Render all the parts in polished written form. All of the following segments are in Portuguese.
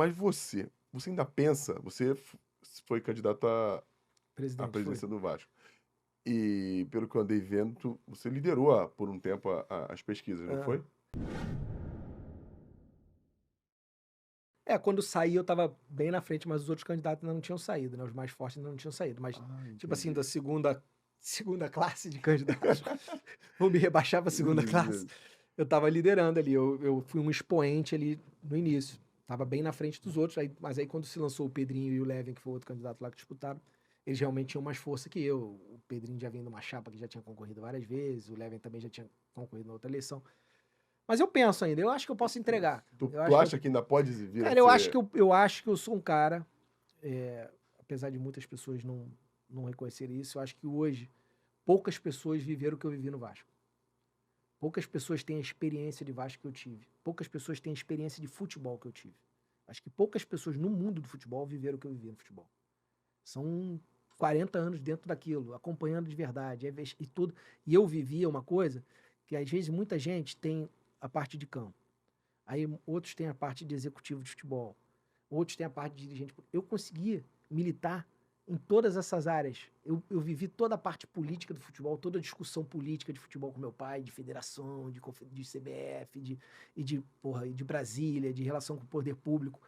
Mas você ainda pensa, você foi candidato à Presidente, foi. presidência do Vasco. E pelo que eu andei vendo, você liderou por um tempo as pesquisas, não foi? Aham. É, quando saí eu estava bem na frente, mas os outros candidatos ainda não tinham saído, né, os mais fortes ainda não tinham saído, mas, Ah, tipo assim, entendi. da segunda classe de candidatos, vou me rebaixar pra segunda classe, eu estava liderando ali, eu fui um expoente ali no início, estava bem na frente dos outros, aí mas aí quando se lançou o Pedrinho e o Levin, que foi o outro candidato lá que disputaram, eles realmente tinham mais força que eu. O Pedrinho já vinha de uma chapa que já tinha concorrido várias vezes, o Levin também já tinha concorrido na outra eleição. Mas eu penso ainda, eu acho que eu posso entregar. Eu Tu acho que acha que ainda pode vir a cara, ser. eu acho que eu sou um cara, apesar de muitas pessoas não reconhecerem isso, eu acho que hoje poucas pessoas viveram o que eu vivi no Vasco. Poucas pessoas têm a experiência de Vasco que eu tive. Poucas pessoas têm a experiência de futebol que eu tive. Acho que poucas pessoas no mundo do futebol viveram o que eu vivi no futebol. São 40 anos dentro daquilo, acompanhando de verdade, e tudo. E eu vivia uma coisa que às vezes muita gente tem a parte de campo. Aí outros têm a parte de executivo de futebol. Outros têm a parte de dirigente. Eu consegui militar em todas essas áreas. Eu vivi toda a parte política do futebol, toda a discussão política de futebol com meu pai, de federação, de CBF, e de Brasília, de relação com o poder público.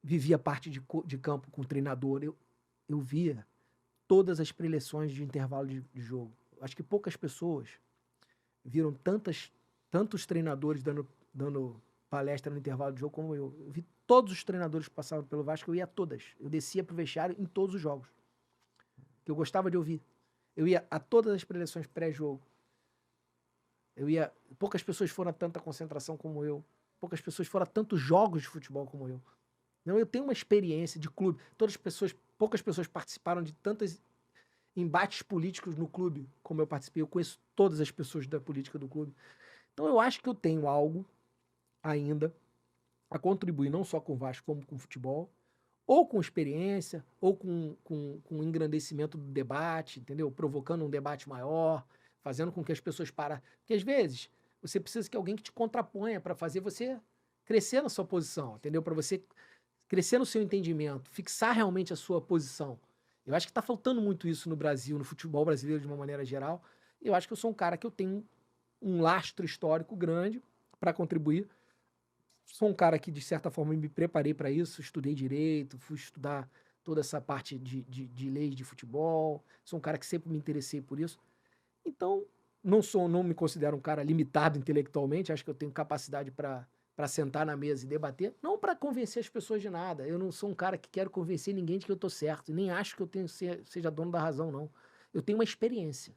Vivi a parte de campo com o treinador. Eu via todas as preleções de intervalo de jogo. Acho que poucas pessoas viram tantos treinadores dando palestra no intervalo de jogo como eu. Eu vi todos os treinadores que passavam pelo Vasco, eu ia a todas. Eu descia pro vestiário em todos os jogos, que eu gostava de ouvir. Eu ia a todas as preleções pré-jogo. Eu ia. Poucas pessoas foram a tanta concentração como eu. Poucas pessoas foram a tantos jogos de futebol como eu. Não, eu tenho uma experiência de clube. Poucas pessoas participaram de tantos embates políticos no clube como eu participei. Eu conheço todas as pessoas da política do clube. Então eu acho que eu tenho algo ainda a contribuir não só com o Vasco como com o futebol, ou com experiência, ou com engrandecimento do debate, entendeu? Provocando um debate maior, fazendo com que as pessoas parem. Porque às vezes você precisa que alguém que te contraponha para fazer você crescer na sua posição, entendeu? Para você crescer no seu entendimento, fixar realmente a sua posição. Eu acho que está faltando muito isso no Brasil, no futebol brasileiro de uma maneira geral. Eu acho que eu sou um cara que eu tenho um lastro histórico grande para contribuir. Sou um cara que, de certa forma, me preparei para isso, estudei direito, fui estudar toda essa parte de leis de futebol. Sou um cara que sempre me interessei por isso. Então, não me considero um cara limitado intelectualmente, acho que eu tenho capacidade para sentar na mesa e debater, não para convencer as pessoas de nada. Eu não sou um cara que quero convencer ninguém de que eu tô certo, nem acho que seja dono da razão, não. Eu tenho uma experiência.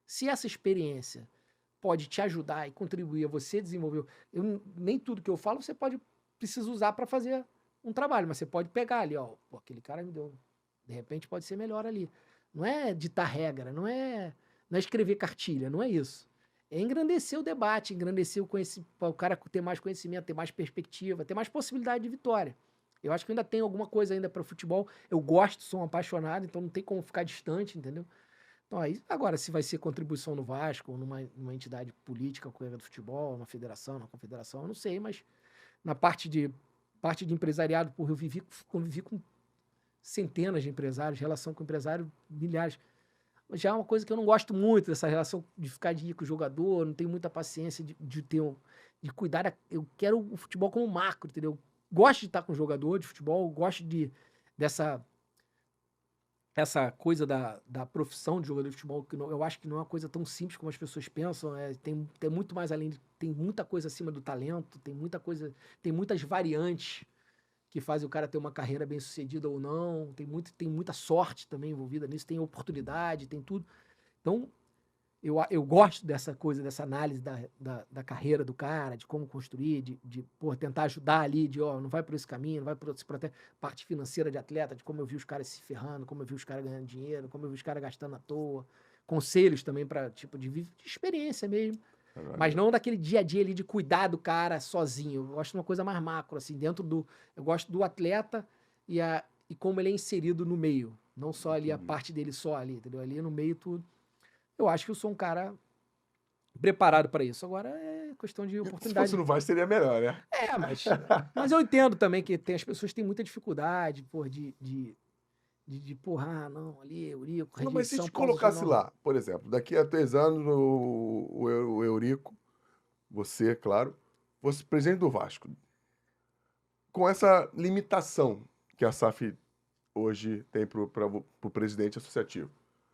Se essa experiência pode te ajudar e contribuir a você desenvolver, nem tudo que eu falo você precisa usar para fazer um trabalho, mas você pode pegar ali, ó, pô, aquele cara me deu, de repente pode ser melhor ali. Não é ditar regra, não é escrever cartilha, não é isso. É engrandecer o debate, engrandecer o cara ter mais conhecimento, ter mais perspectiva, ter mais possibilidade de vitória. Eu acho que ainda tem alguma coisa ainda para futebol. Eu gosto, sou um apaixonado, então não tem como ficar distante, entendeu? Então, aí, agora, se vai ser contribuição no Vasco, ou numa entidade política, colega do futebol, na federação, na confederação, eu não sei, mas na parte de empresariado, porra, convivi com centenas de empresários, relação com empresário, milhares. Já é uma coisa que eu não gosto muito, dessa relação de ficar de ir com o jogador, não tenho muita paciência de cuidar. Eu quero o futebol como macro, entendeu? Gosto de estar com o jogador de futebol, gosto dessa essa coisa da profissão de jogador de futebol, que eu acho que não é uma coisa tão simples como as pessoas pensam, tem muito mais tem muita coisa acima do talento, tem muitas variantes que fazem o cara ter uma carreira bem sucedida ou não, tem muita sorte também envolvida nisso, tem oportunidade, tem tudo. Então, eu gosto dessa coisa, dessa análise da carreira do cara, de como construir, pô, tentar ajudar ali, não vai por esse caminho, não vai por esse parte financeira de atleta, de como eu vi os caras se ferrando, como eu vi os caras ganhando dinheiro, como eu vi os caras gastando à toa. Conselhos também para tipo, de experiência mesmo. É Mas maneiro. não daquele dia a dia ali de cuidar do cara sozinho. Eu gosto de uma coisa mais macro, assim, eu gosto do atleta e como ele é inserido no meio. Não só ali a Entendi. parte dele só ali, entendeu? Ali no meio tudo. Eu acho que eu sou um cara preparado para isso. Agora é questão de Se oportunidade. fosse no Vasco, seria melhor, né? Mas eu entendo também que as pessoas têm muita dificuldade, pô, porra, não, ali, Eurico, Não, mas se rejeição, te Paulo colocasse Gino. lá, por exemplo, daqui a 3 anos, o Eurico, você, claro, fosse presidente do Vasco, com essa limitação que a SAF hoje tem para o presidente associativo.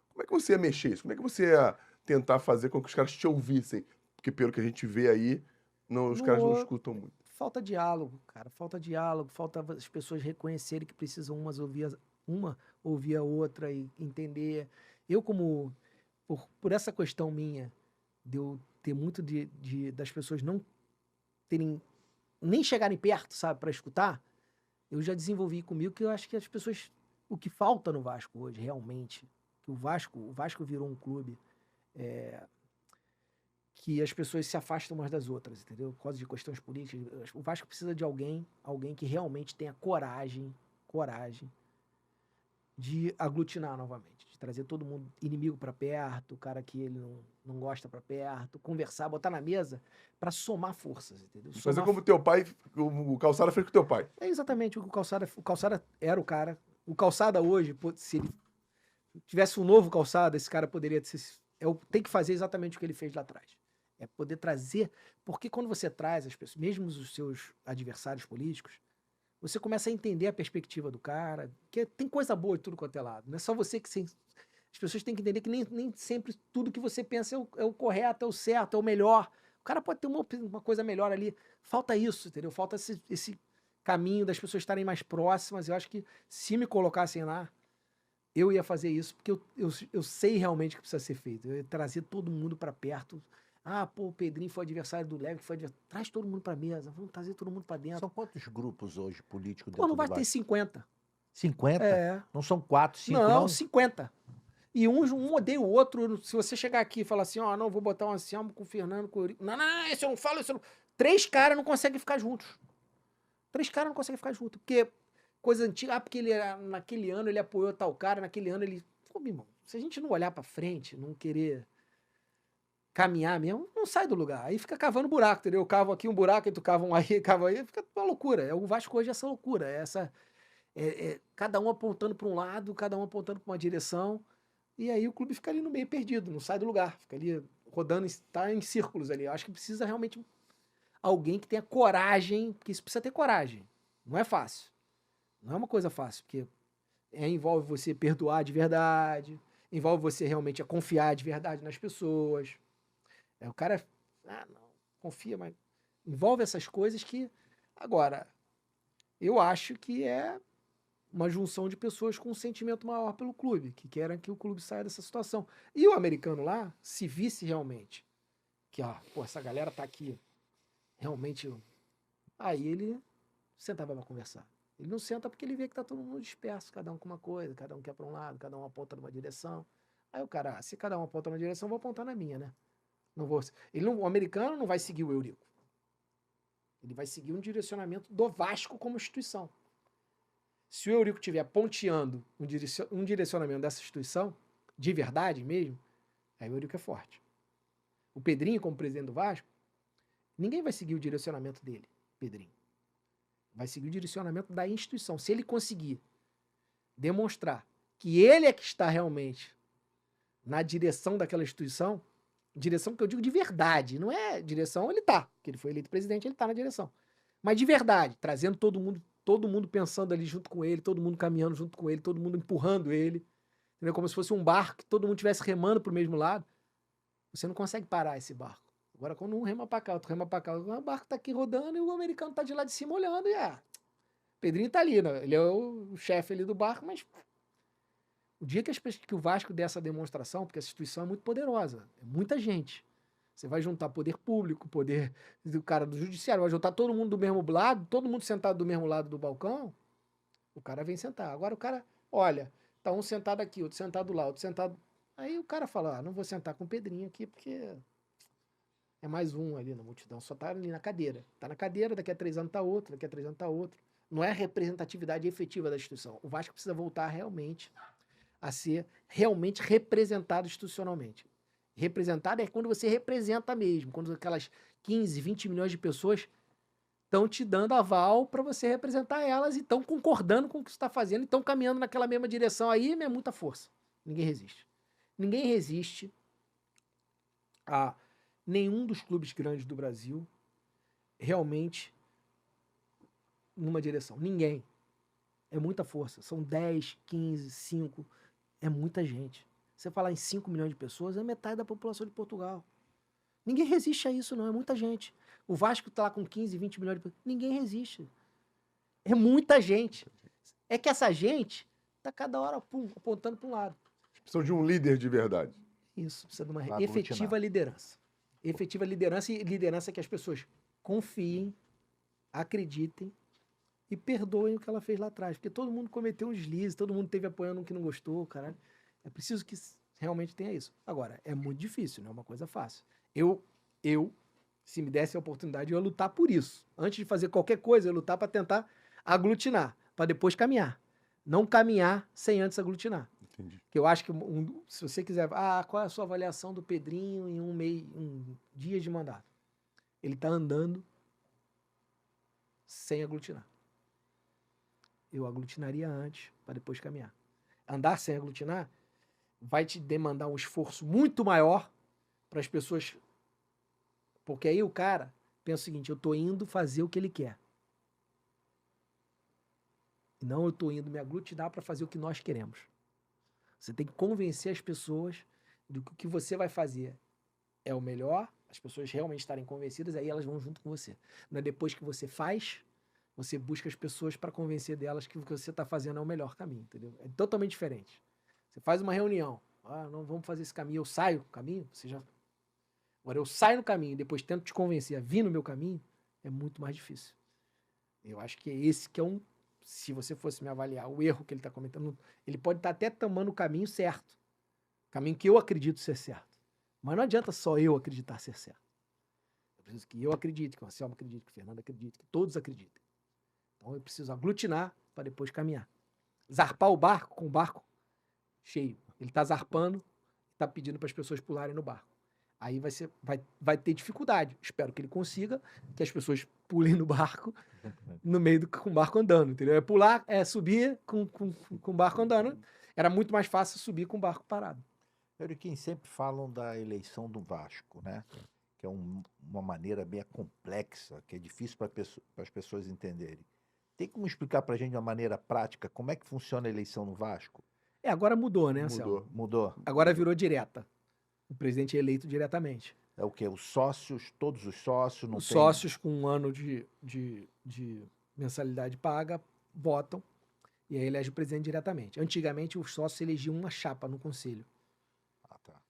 Como é que você ia mexer isso? Como é que você ia tentar fazer com que os caras te ouvissem? Porque pelo que a gente vê aí, os caras não No, escutam muito. falta diálogo, cara. Falta diálogo, falta as pessoas reconhecerem que precisam uma ouvir a outra e entender. Eu, como, por essa questão minha, de eu ter muito das pessoas não terem, nem chegarem perto, sabe, para escutar, eu já desenvolvi comigo que eu acho que as pessoas, o que falta no Vasco hoje, realmente, que o Vasco virou um clube que as pessoas se afastam umas das outras, entendeu? Por causa de questões políticas. O Vasco precisa de alguém que realmente tenha coragem de aglutinar novamente, de trazer todo mundo inimigo para perto, o cara que ele não gosta para perto, conversar, botar na mesa para somar forças, entendeu? Fazer como teu pai, o Calçada fez com teu pai. É exatamente o que o Calçada era o cara. O Calçada hoje, se ele tivesse um novo Calçada, esse cara poderia ser, tem que fazer exatamente o que ele fez lá atrás. É poder trazer, porque quando você traz as pessoas, mesmo os seus adversários políticos, você começa a entender a perspectiva do cara, que tem coisa boa de tudo quanto é lado. Não é só você que... As pessoas têm que entender que nem sempre tudo que você pensa é o correto, é o certo, é o melhor. O cara pode ter uma coisa melhor ali. Falta isso, entendeu? Falta esse caminho das pessoas estarem mais próximas. Eu acho que se me colocassem lá, eu ia fazer isso, porque eu sei realmente o que precisa ser feito. Eu ia trazer todo mundo para perto. Ah, pô, o Pedrinho foi adversário do Leve, que foi adversário. Traz todo mundo pra mesa, vamos trazer todo mundo pra dentro. São quantos grupos hoje políticos Pô, dentro não do vai ter Vasco? 50. 50? É. Não são 4, 5, Não, não? 50. E um odeia o outro. Se você chegar aqui e falar assim, ó, não, vou botar um Anselmo com o Fernando, com o Eurico. Não, esse eu não falo, esse eu não... 3 caras não conseguem ficar juntos. 3 caras não conseguem ficar juntos. Porque coisa antiga, porque naquele ano ele apoiou tal cara, naquele ano ele... Pô, meu irmão, se a gente não olhar pra frente, não querer caminhar mesmo, não sai do lugar. Aí fica cavando buraco, entendeu? Eu cavo aqui um buraco, aí tu cava um aí, cava aí, fica uma loucura. O Vasco hoje é essa loucura, cada um apontando para um lado, cada um apontando para uma direção, e aí o clube fica ali no meio perdido, não sai do lugar, fica ali rodando, tá em círculos ali. Eu acho que precisa realmente alguém que tenha coragem, porque isso precisa ter coragem. Não é fácil. Não é uma coisa fácil, porque envolve você perdoar de verdade, envolve você realmente a confiar de verdade nas pessoas. O cara, não, confia, mas envolve essas coisas que, agora, eu acho que é uma junção de pessoas com um sentimento maior pelo clube, que querem que o clube saia dessa situação. E o americano lá, se visse realmente que, pô, essa galera tá aqui, realmente, aí ele sentava pra conversar. Ele não senta porque ele vê que tá todo mundo disperso, cada um com uma coisa, cada um quer pra um lado, cada um aponta numa direção. Aí o cara, se cada um aponta numa direção, eu vou apontar na minha, né? Não vou. O americano não vai seguir o Eurico. Ele vai seguir um direcionamento do Vasco como instituição. Se o Eurico estiver ponteando um direcionamento dessa instituição, de verdade mesmo, aí o Eurico é forte. O Pedrinho, como presidente do Vasco, ninguém vai seguir o direcionamento dele, Pedrinho. Vai seguir o direcionamento da instituição. Se ele conseguir demonstrar que ele é que está realmente na direção daquela instituição, direção que eu digo de verdade, não é direção, ele tá, porque ele foi eleito presidente, ele tá na direção. Mas de verdade, trazendo todo mundo pensando ali junto com ele, todo mundo caminhando junto com ele, todo mundo empurrando ele, entendeu? Como se fosse um barco que todo mundo estivesse remando pro mesmo lado. Você não consegue parar esse barco. Agora, quando um rema pra cá, outro rema pra cá, o barco tá aqui rodando e o americano tá de lá de cima olhando e Pedrinho tá ali, né? Ele é o chefe ali do barco, mas o dia que o Vasco der essa demonstração, porque essa instituição é muito poderosa, é muita gente. Você vai juntar poder público, poder do cara do judiciário, vai juntar todo mundo do mesmo lado, todo mundo sentado do mesmo lado do balcão, o cara vem sentar. Agora o cara, olha, tá um sentado aqui, outro sentado lá, outro sentado... Aí o cara fala, não vou sentar com o Pedrinho aqui, porque é mais um ali na multidão, só tá ali na cadeira. Tá na cadeira, daqui a 3 anos tá outro, daqui a 3 anos tá outro. Não é a representatividade efetiva da instituição. O Vasco precisa voltar realmente a ser realmente representado institucionalmente. Representada é quando você representa mesmo, quando aquelas 15, 20 milhões de pessoas estão te dando aval para você representar elas e estão concordando com o que você está fazendo e estão caminhando naquela mesma direção. Aí é muita força. Ninguém resiste. Ninguém resiste a nenhum dos clubes grandes do Brasil realmente numa direção. Ninguém. É muita força. São 10, 15, 5. É muita gente. Você falar em 5 milhões de pessoas, é metade da população de Portugal. Ninguém resiste a isso, não. É muita gente. O Vasco tá lá com 15, 20 milhões de pessoas. Ninguém resiste. É muita gente. É que essa gente tá cada hora apontando para um lado. Precisam de um líder de verdade. Isso, precisa de uma Pra efetiva aglutinar. liderança. Efetiva liderança e liderança que as pessoas confiem, acreditem e perdoem o que ela fez lá atrás. Porque todo mundo cometeu um deslize, todo mundo teve apoiando um que não gostou, caralho. É preciso que realmente tenha isso. Agora, é muito difícil, não é uma coisa fácil. Eu, se me desse a oportunidade, eu ia lutar por isso. Antes de fazer qualquer coisa, eu ia lutar para tentar aglutinar, para depois caminhar. Não caminhar sem antes aglutinar. Entendi. Que eu acho que se você quiser, qual é a sua avaliação do Pedrinho em um dia de mandato? Ele está andando sem aglutinar. Eu aglutinaria antes para depois caminhar. Andar sem aglutinar vai te demandar um esforço muito maior para as pessoas. Porque aí o cara pensa o seguinte: eu tô indo fazer o que ele quer. E não eu tô indo me aglutinar para fazer o que nós queremos. Você tem que convencer as pessoas do que o que você vai fazer é o melhor, as pessoas realmente estarem convencidas, aí elas vão junto com você. Não é depois que você faz, você busca as pessoas para convencer delas que o que você está fazendo é o melhor caminho, entendeu? É totalmente diferente. Você faz uma reunião, não vamos fazer esse caminho, eu saio do caminho, você já... Agora eu saio no caminho e depois tento te convencer a vir no meu caminho, é muito mais difícil. Eu acho que é esse que é um... Se você fosse me avaliar o erro que ele está cometendo, ele pode estar até tomando o caminho certo. O caminho que eu acredito ser certo. Mas não adianta só eu acreditar ser certo. Eu preciso que eu acredite, que o Anselmo acredite, que o Fernando acredite, que todos acreditem. Então eu preciso aglutinar para depois caminhar. Zarpar o barco com o barco cheio. Ele está zarpando, está pedindo para as pessoas pularem no barco. Aí vai ter dificuldade. Espero que ele consiga, que as pessoas pulem no barco, no meio com o barco andando, entendeu? É pular, é subir com o barco andando. Era muito mais fácil subir com o barco parado. Euriquim, sempre falam da eleição do Vasco, né? Que é uma maneira bem complexa, que é difícil para as pessoas entenderem. Tem como explicar para a gente de uma maneira prática como é que funciona a eleição no Vasco? Agora mudou, né, Anselmo? Mudou. Agora virou direta. O presidente é eleito diretamente. É o quê? Os sócios, todos os sócios? Não Os tem... sócios com um ano de mensalidade paga votam e aí elege o presidente diretamente. Antigamente, os sócios elegiam uma chapa no conselho. Ah, tá.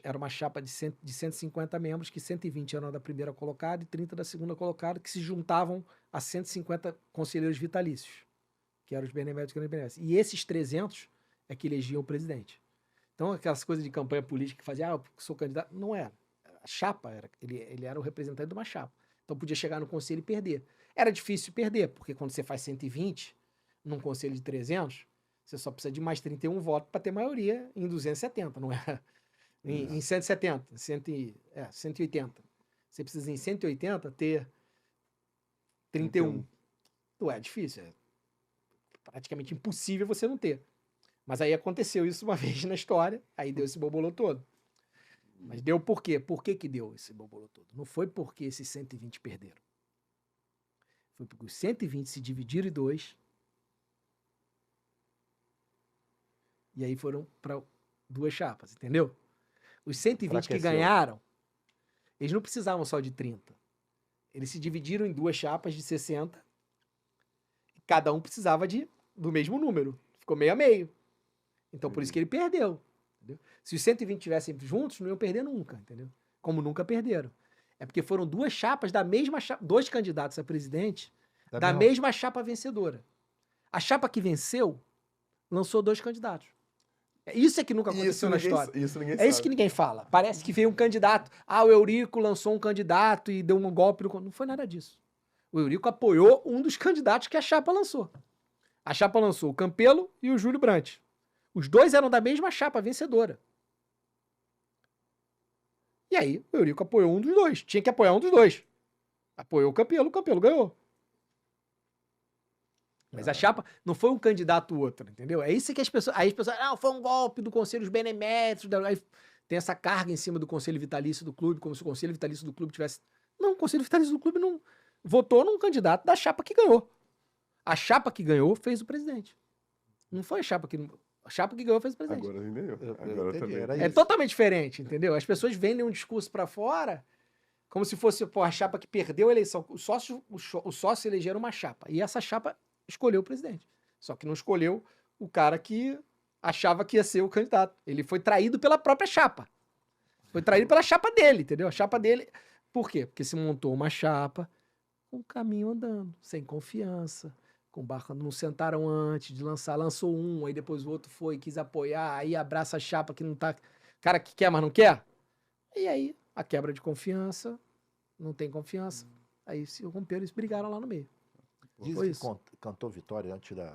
Era uma chapa de 150 membros, que 120 eram da primeira colocada e 30 da segunda colocada, que se juntavam a 150 conselheiros vitalícios, que eram os beneméritos e grandes beneméritos. E esses 300 é que elegiam o presidente. Então, aquelas coisas de campanha política que fazia, eu sou candidato, não era. A chapa, ele era o representante de uma chapa. Então, podia chegar no conselho e perder. Era difícil perder, porque quando você faz 120 num conselho de 300, você só precisa de mais 31 votos para ter maioria em 270, não é? Em 170, 180. Você precisa em 180 ter 31. Não é difícil, é praticamente impossível você não ter. Mas aí aconteceu isso uma vez na história, aí deu esse bobolô todo. Mas deu por quê? Por que deu esse bobolô todo? Não foi porque esses 120 perderam. Foi porque os 120 se dividiram em dois e aí foram para duas chapas, entendeu? Os 120 que ganharam, eles não precisavam só de 30. Eles se dividiram em duas chapas de 60 e cada um precisava do mesmo número. Ficou meio a meio. Então, por isso que ele perdeu. Entendeu? Se os 120 estivessem juntos, não iam perder nunca, entendeu? Como nunca perderam. É porque foram duas chapas da mesma chapa, dois candidatos a presidente da mesma chapa vencedora. A chapa que venceu lançou dois candidatos. Isso é que nunca aconteceu na história. Isso ninguém É sabe. isso que ninguém fala. Parece que veio um candidato. O Eurico lançou um candidato e deu um golpe. Não foi nada disso. O Eurico apoiou um dos candidatos que a chapa lançou. A chapa lançou o Campelo e o Júlio Brandt. Os dois eram da mesma chapa vencedora. E aí o Eurico apoiou um dos dois. Tinha que apoiar um dos dois. Apoiou o Campelo ganhou. Mas a chapa não foi um candidato outro, entendeu? É isso que as pessoas... Aí as pessoas... Não, foi um golpe do Conselho dos Beneméritos. Aí tem essa carga em cima do Conselho Vitalício do clube, como se o Conselho Vitalício do clube tivesse... Não, o Conselho Vitalício do clube não votou num candidato da chapa que ganhou. A chapa que ganhou fez o presidente. Não foi a chapa que... A chapa que ganhou fez o presidente. Agora entendeu. Eu Agora entendi, também. era É isso. totalmente diferente, entendeu? As pessoas vendem um discurso pra fora como se fosse, pô, a chapa que perdeu a eleição. Os sócios elegeram uma chapa. E essa chapa escolheu o presidente. Só que não escolheu o cara que achava que ia ser o candidato. Ele foi traído pela própria chapa. Foi traído pela chapa dele, entendeu? A chapa dele... Por quê? Porque se montou uma chapa com o caminho andando, sem confiança, com o barco não sentaram antes de lançar, lançou um, aí depois o outro foi, quis apoiar, aí abraça a chapa que não tá... Cara que quer, mas não quer. E aí, a quebra de confiança, não tem confiança. Aí se romperam e se brigaram lá no meio. Diz Foi que isso. cantou vitória antes da...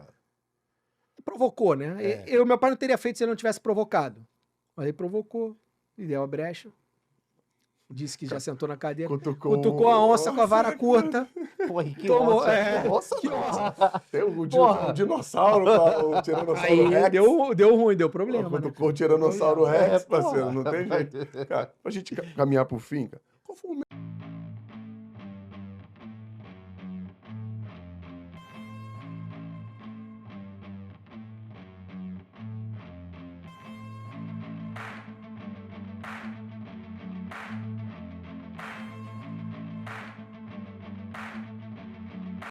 Provocou, né? É. Meu pai não teria feito se ele não tivesse provocado. Mas ele provocou, e deu a brecha. Disse que já sentou na cadeira. Cutucou a onça com a vara curta. Porra, que Tomou, onça. é. Nossa, Que nossa. Tem o Porra. dinossauro, o Tiranossauro Aí Rex. deu ruim, deu problema. Né? Cutucou o Tiranossauro Rex, porra. parceiro. Não tem jeito. Cara, pra gente caminhar pro fim, cara, qual foi o